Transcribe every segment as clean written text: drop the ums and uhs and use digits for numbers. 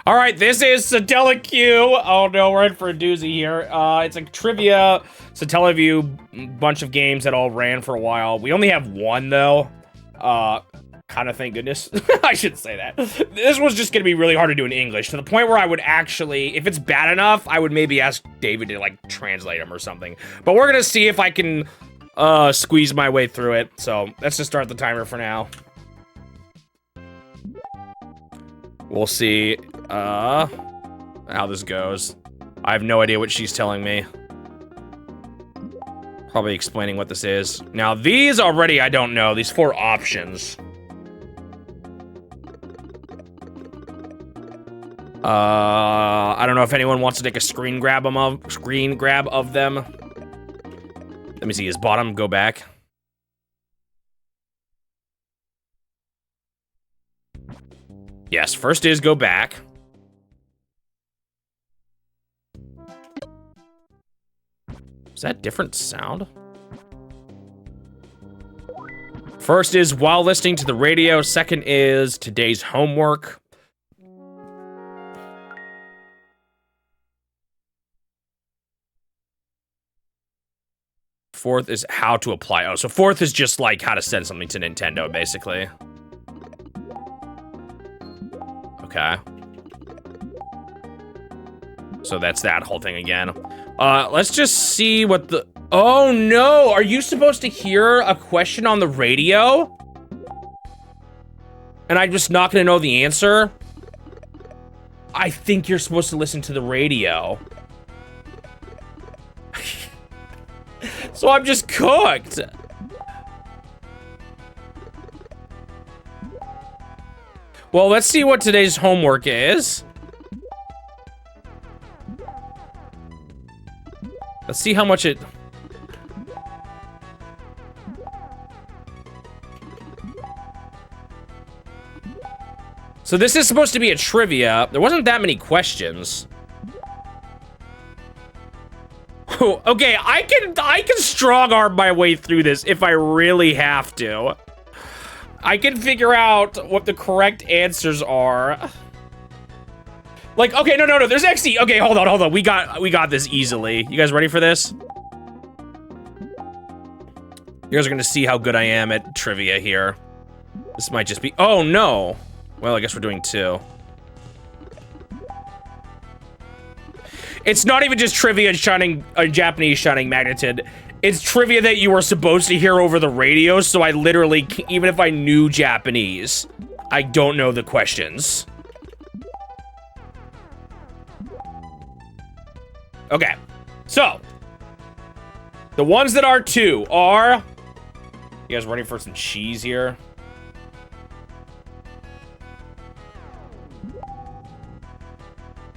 All right, this is Satella Q. Oh no, we're in for a doozy here. It's a trivia Satellaview bunch of games that all ran for a while. We only have one though. Kind of thank goodness. I should say that. This was just gonna be really hard to do in English, to the point where I would actually, if it's bad enough, I would maybe ask David to like translate them or something. But we're gonna see if I can squeeze my way through it. So let's just start the timer for now. We'll see how this goes. I have no idea what she's telling me. Probably explaining what this is. Now these already I don't know. These 4 options. I don't know if anyone wants to take a screen grab of them. Let me see his bottom. Go back. Yes, first is go back. Is that different sound? First is while listening to the radio. Second is today's homework. Fourth is how to apply. Oh, so fourth is just like how to send something to Nintendo, basically. Okay. So that's that whole thing again. Let's just see what the... Oh no, are you supposed to hear a question on the radio? And I'm just not gonna know the answer? I think you're supposed to listen to the radio. So I'm just cooked. Well, let's see what today's homework is. Let's see how much it... So this is supposed to be a trivia. There wasn't that many questions. Okay, I can strong arm my way through this if I really have to. I can figure out what the correct answers are. Like, okay, no, there's actually, okay, hold on. We got this easily. You guys ready for this? You guys are gonna see how good I am at trivia here. This might just be, oh no. Well, I guess we're doing 2. It's not even just trivia shining, Japanese shining magnitude. It's trivia that you were supposed to hear over the radio, so I literally, even if I knew Japanese, I don't know the questions. Okay, so, the ones that are 2 are, you guys ready for some cheese here?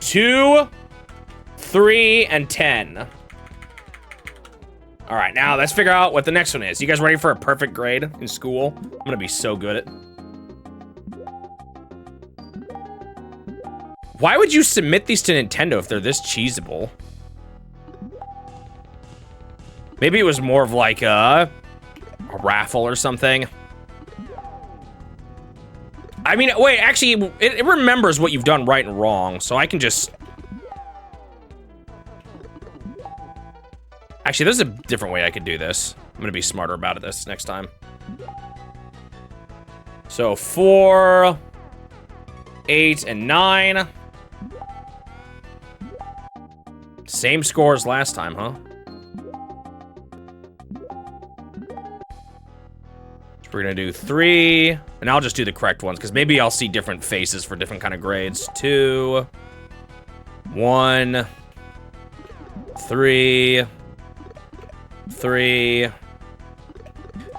Two, 3, and 10. All right, now let's figure out what the next one is. You guys ready for a perfect grade in school? I'm gonna be so good at... Why would you submit these to Nintendo if they're this cheesable? Maybe it was more of like a raffle or something. I mean, wait, actually, it remembers what you've done right and wrong, so I can just... Actually, there's a different way I could do this. I'm gonna be smarter about this next time. So 4, 8, and 9. Same score as last time, huh? So we're gonna do 3, and I'll just do the correct ones, because maybe I'll see different faces for different kind of grades. 2, 1, 3, 3.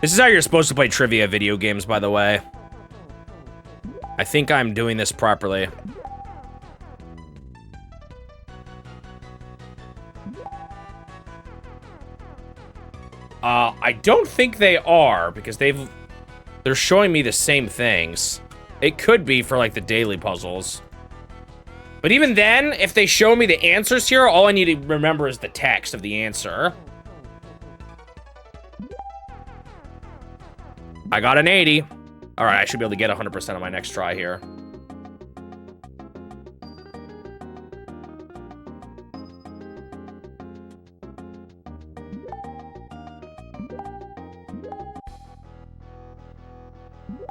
This is how you're supposed to play trivia video games, by the way. I think I'm doing this properly. I don't think they are, because they're showing me the same things. It could be for like the daily puzzles. But even then, if they show me the answers here, all I need to remember is the text of the answer. I got an 80. All right, I should be able to get 100% on my next try here.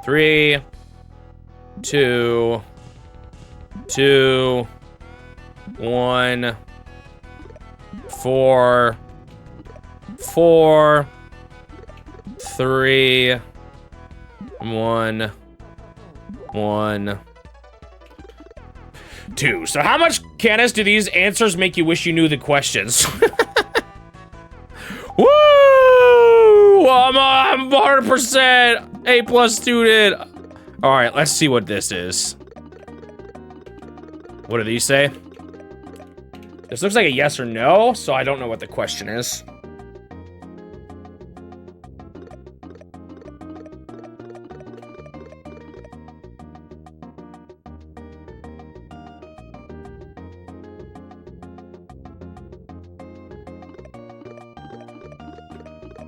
3, 2, 2, 1, 4, 4, 3, 1, 1, 2. So how much, Candace, do these answers make you wish you knew the questions? Woo! I'm 100% A+ student. All right, let's see what this is. What do these say? This looks like a yes or no, so I don't know what the question is.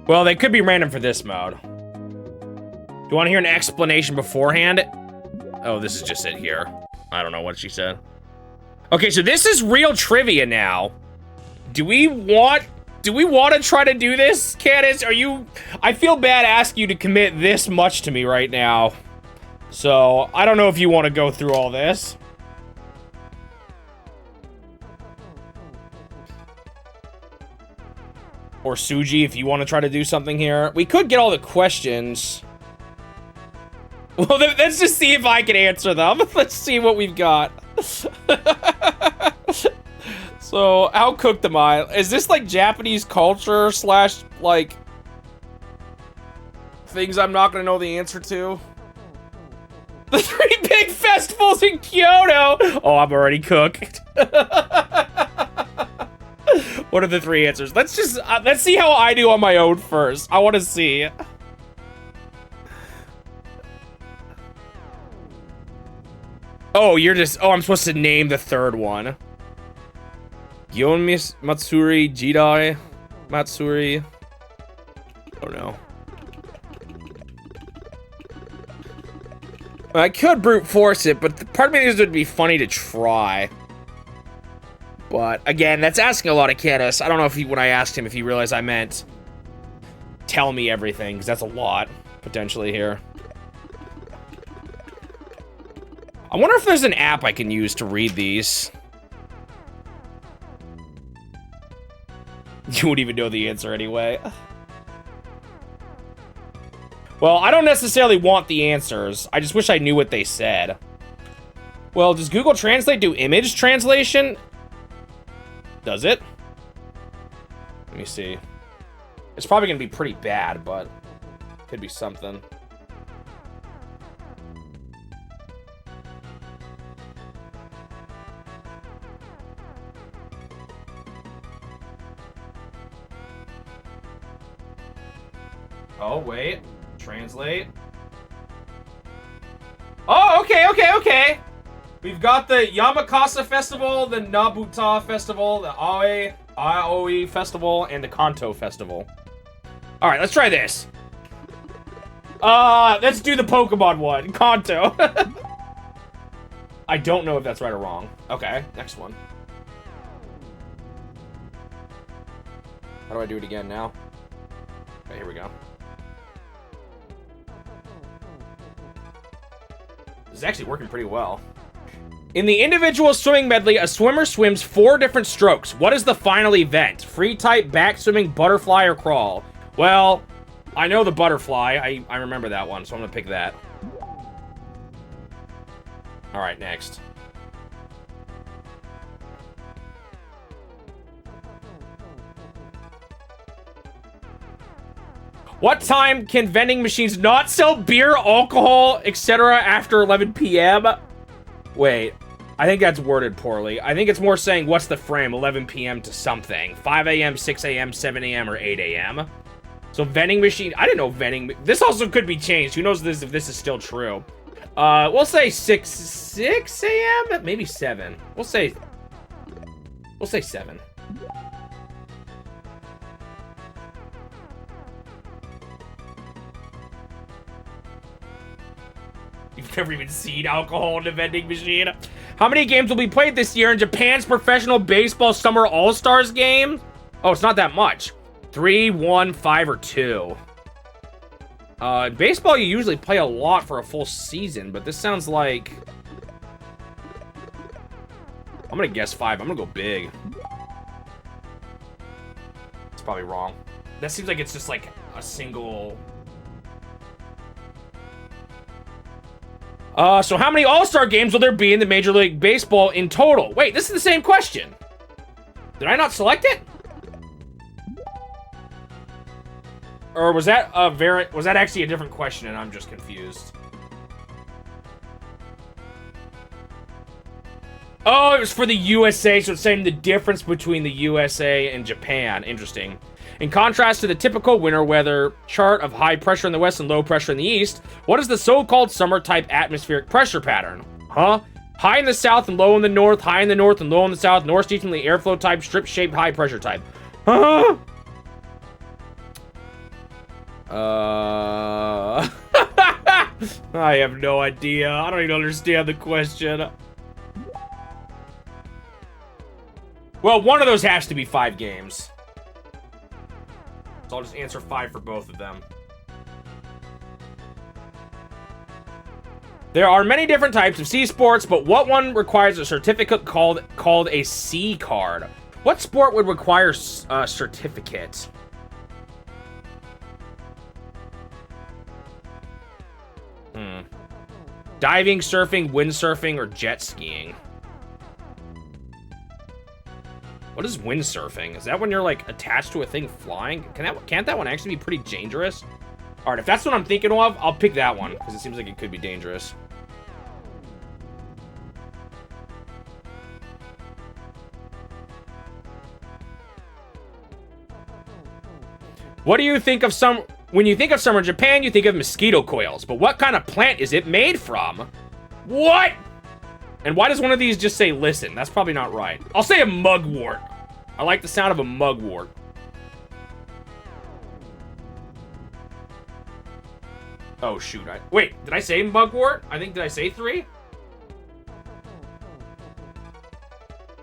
Well, they could be random for this mode. Do you want to hear an explanation beforehand? Oh, this is just it here. I don't know what she said. Okay, so this is real trivia now. Do we want to try to do this, Candace? I feel bad asking you to commit this much to me right now. So, I don't know if you want to go through all this. Or Suji, if you want to try to do something here. We could get all the questions. Well, let's just see if I can answer them. Let's see what we've got. So, how cooked am I? Is this like Japanese culture slash like things I'm not gonna know the answer to? The 3 big festivals in Kyoto. Oh, I'm already cooked. What are the 3 answers? Let's see how I do on my own first. I want to see. Oh, I'm supposed to name the 3rd one. Gyeonmi Matsuri Jidai Matsuri. Oh no. I could brute force it, but part of me thinks it would be funny to try. But again, that's asking a lot of Candace. I don't know if when I asked him if he realized I meant tell me everything, because that's a lot potentially here. I wonder if there's an app I can use to read these. You wouldn't even know the answer anyway. Well, I don't necessarily want the answers. I just wish I knew what they said. Well, does Google Translate do image translation? Does it? Let me see. It's probably gonna be pretty bad, but could be something. Oh, wait. Translate. Oh, okay. We've got the Yamakasa Festival, the Nabuta Festival, the Aoi Festival, and the Kanto Festival. Alright, let's try this. Let's do the Pokemon one. Kanto. I don't know if that's right or wrong. Okay, next one. How do I do it again now? Okay, here we go. This is actually working pretty well. In the individual swimming medley, a swimmer swims 4 different strokes. What is the final event? Free type, back swimming, butterfly, or crawl? Well, I know the butterfly. I remember that one, so I'm gonna pick that. Alright, next. What time can vending machines not sell beer, alcohol, etc. after 11 p.m.? Wait, I think that's worded poorly. I think it's more saying, what's the frame? 11 p.m. to something. 5 a.m., 6 a.m., 7 a.m., or 8 a.m.? So vending machine, I didn't know vending, this also could be changed. Who knows if this is still true? We'll say 6 a.m.? Maybe 7. We'll say 7. You've never even seen alcohol in the vending machine. How many games will be played this year in Japan's professional baseball summer all-stars game? Oh, it's not that much. 3, 1, 5, or 2. Baseball, you usually play a lot for a full season, but this sounds like... I'm gonna guess 5. I'm gonna go big. It's probably wrong. That seems like it's just like a single... So how many All-Star games will there be in the Major League Baseball in total? Wait, this is the same question. Did I not select it? Or was that actually a different question and I'm just confused? Oh, it was for the USA, so it's saying the difference between the USA and Japan. Interesting. In contrast to the typical winter weather chart of high pressure in the west and low pressure in the east, what is the so-called summer-type atmospheric pressure pattern? Huh? High in the south and low in the north, high in the north and low in the south, northeasterly airflow type, strip-shaped high pressure type. Huh? I have no idea. I don't even understand the question. Well, one of those has to be 5 games. So I'll just answer 5 for both of them. There are many different types of sea sports, but what one requires a certificate called a sea card? What sport would require a certificate? Diving, surfing, windsurfing, or jet skiing? What is windsurfing? Is that when you're, like, attached to a thing flying? Can't that one actually be pretty dangerous? Alright, if that's what I'm thinking of, I'll pick that one, because it seems like it could be dangerous. What do you think of when you think of summer in Japan, you think of mosquito coils, but what kind of plant is it made from? What? And why does one of these just say listen? That's probably not right. I'll say a mugwort. I like the sound of a mugwort. Oh, shoot. Wait, did I say mugwort? Did I say 3?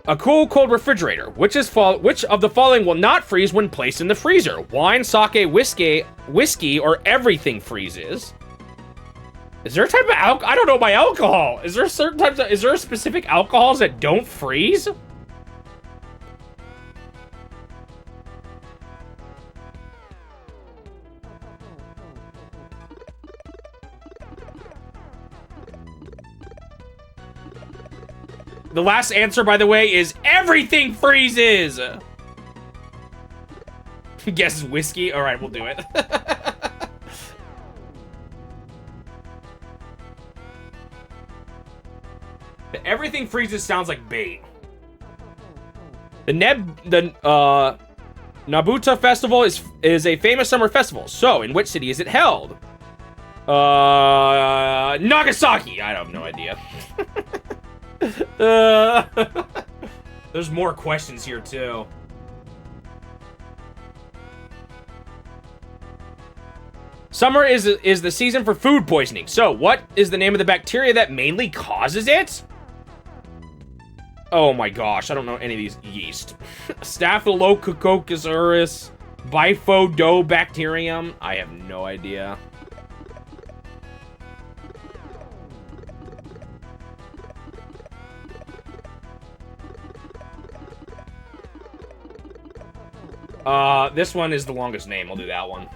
A cool, cold refrigerator. Which of the following will not freeze when placed in the freezer? Wine, sake, whiskey, or everything freezes? Is there a type of alcohol? I don't know my alcohol. Is there certain types of... Is there specific alcohols that don't freeze? The last answer, by the way, is everything freezes! Guess whiskey? Alright, we'll do it. Everything freezes sounds like bait. The Nabuta Festival is a famous summer festival. So, in which city is it held? Nagasaki! I have no idea. There's more questions here, too. Summer is the season for food poisoning. So, what is the name of the bacteria that mainly causes it? Oh my gosh, I don't know any of these. Yeast. Staphylococcus bifidobacterium. I have no idea. This one is the longest name. I'll do that one.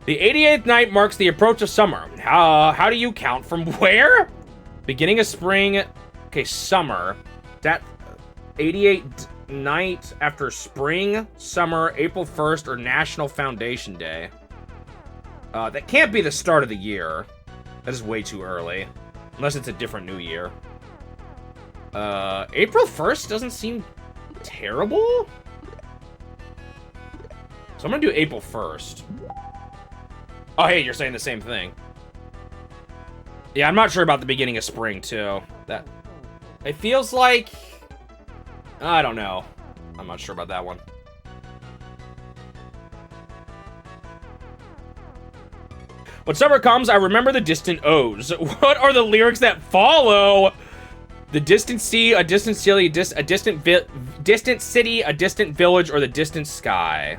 The 88th night marks the approach of summer. How do you count from where? Beginning of spring. Okay, summer. That 88th night after spring, summer, April 1st, or National Foundation Day. That can't be the start of the year. That is way too early. Unless it's a different new year. April 1st doesn't seem terrible. So I'm gonna do April 1st. Oh, hey, you're saying the same thing. Yeah, I'm not sure about the beginning of spring, too. It feels like... I don't know. I'm not sure about that one. When summer comes, I remember the distant O's. What are the lyrics that follow? The distant sea, a distant city, a distant city, a distant village, or the distant sky.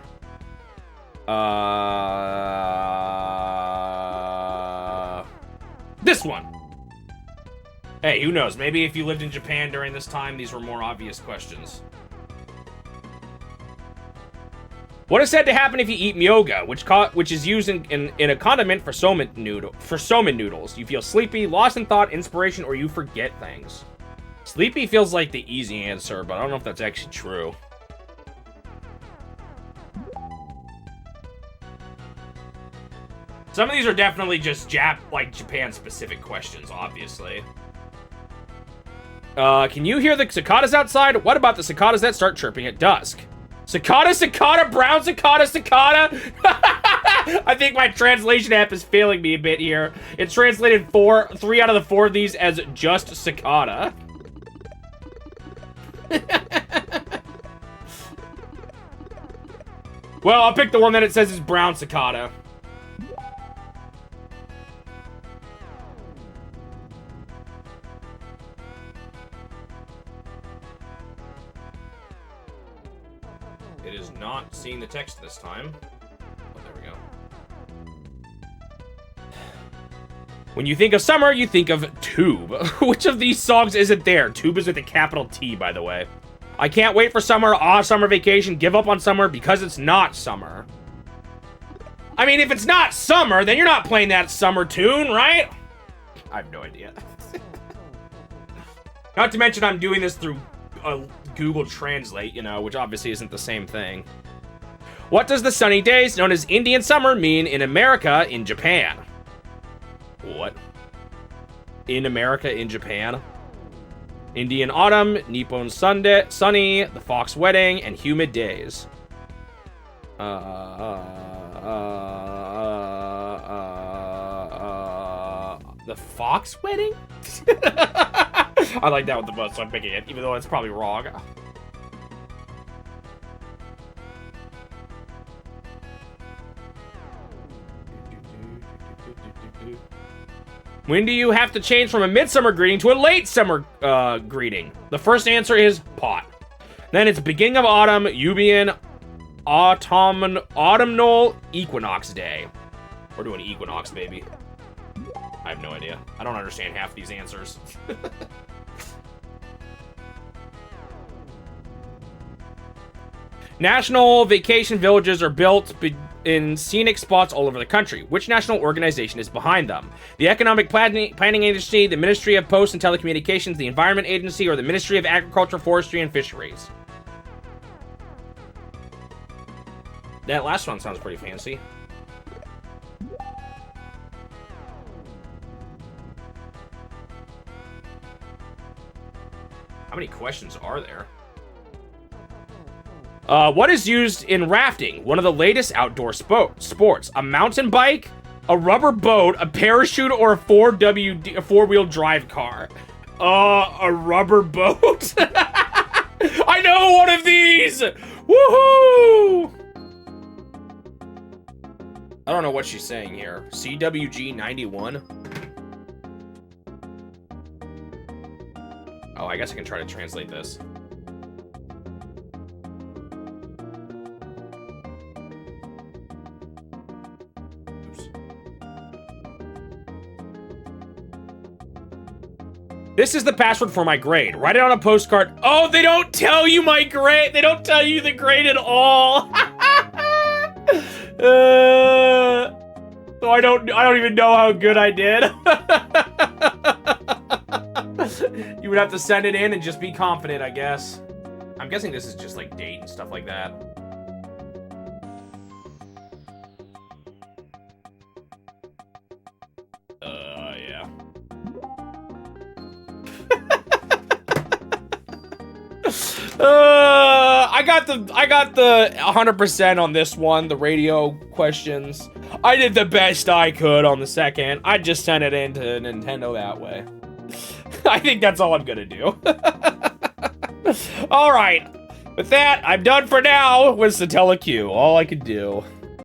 This one. Hey, who knows? Maybe if you lived in Japan during this time, these were more obvious questions. What is said to happen if you eat myoga, which is used in a condiment for somen noodles? You feel sleepy, lost in thought, inspiration, or you forget things. Sleepy feels like the easy answer, but I don't know if that's actually true. Some of these are definitely just Japan-specific questions, obviously. Can you hear the cicadas outside? What about the cicadas that start chirping at dusk? Cicada, cicada, brown cicada, cicada. I think my translation app is failing me a bit here. It translated 3 out of the 4 of these as just cicada. Well, I'll pick the one that it says is brown cicada. It is not seeing the text this time. Oh, there we go. When you think of summer, you think of Tube. Which of these songs isn't there? Tube is with a capital T, by the way. I can't wait for summer. Ah, summer vacation. Give up on summer because it's not summer. I mean, if it's not summer, then you're not playing that summer tune, right? I have no idea. Not to mention I'm doing this through Google Translate, you know, which obviously isn't the same thing. What does the sunny days known as Indian summer mean in America in Japan? What? In America in Japan? Indian autumn, Nippon sunny, the fox wedding, and humid days. The fox wedding? I like that one the most, so I'm picking it, even though it's probably wrong. When do you have to change from a midsummer greeting to a late summer greeting? The first answer is pot. Then it's beginning of autumn, Yubian autumnal equinox day. We're doing equinox, baby. I have no idea. I don't understand half these answers. National vacation villages are built in scenic spots all over the country. Which national organization is behind them? The Economic Planning Agency, the Ministry of Posts and Telecommunications, the Environment Agency, or the Ministry of Agriculture, Forestry, and Fisheries? That last one sounds pretty fancy. How many questions are there? What is used in rafting? One of the latest outdoor sports. A mountain bike, a rubber boat, a parachute, or a four-wheel drive car? A rubber boat? I know one of these! Woohoo! I don't know what she's saying here. CWG 91? Oh, I guess I can try to translate this. This is the password for my grade. Write it on a postcard. Oh, they don't tell you my grade. They don't tell you the grade at all. So I don't even know how good I did. You would have to send it in and just be confident, I guess. I'm guessing this is just like date and stuff like that. Yeah. I got the 100% on this one, the radio questions. I did the best I could on the second. I just sent it into Nintendo that way. I think that's all I'm gonna do. All right. With that, I'm done for now with Satella Q. All I could do.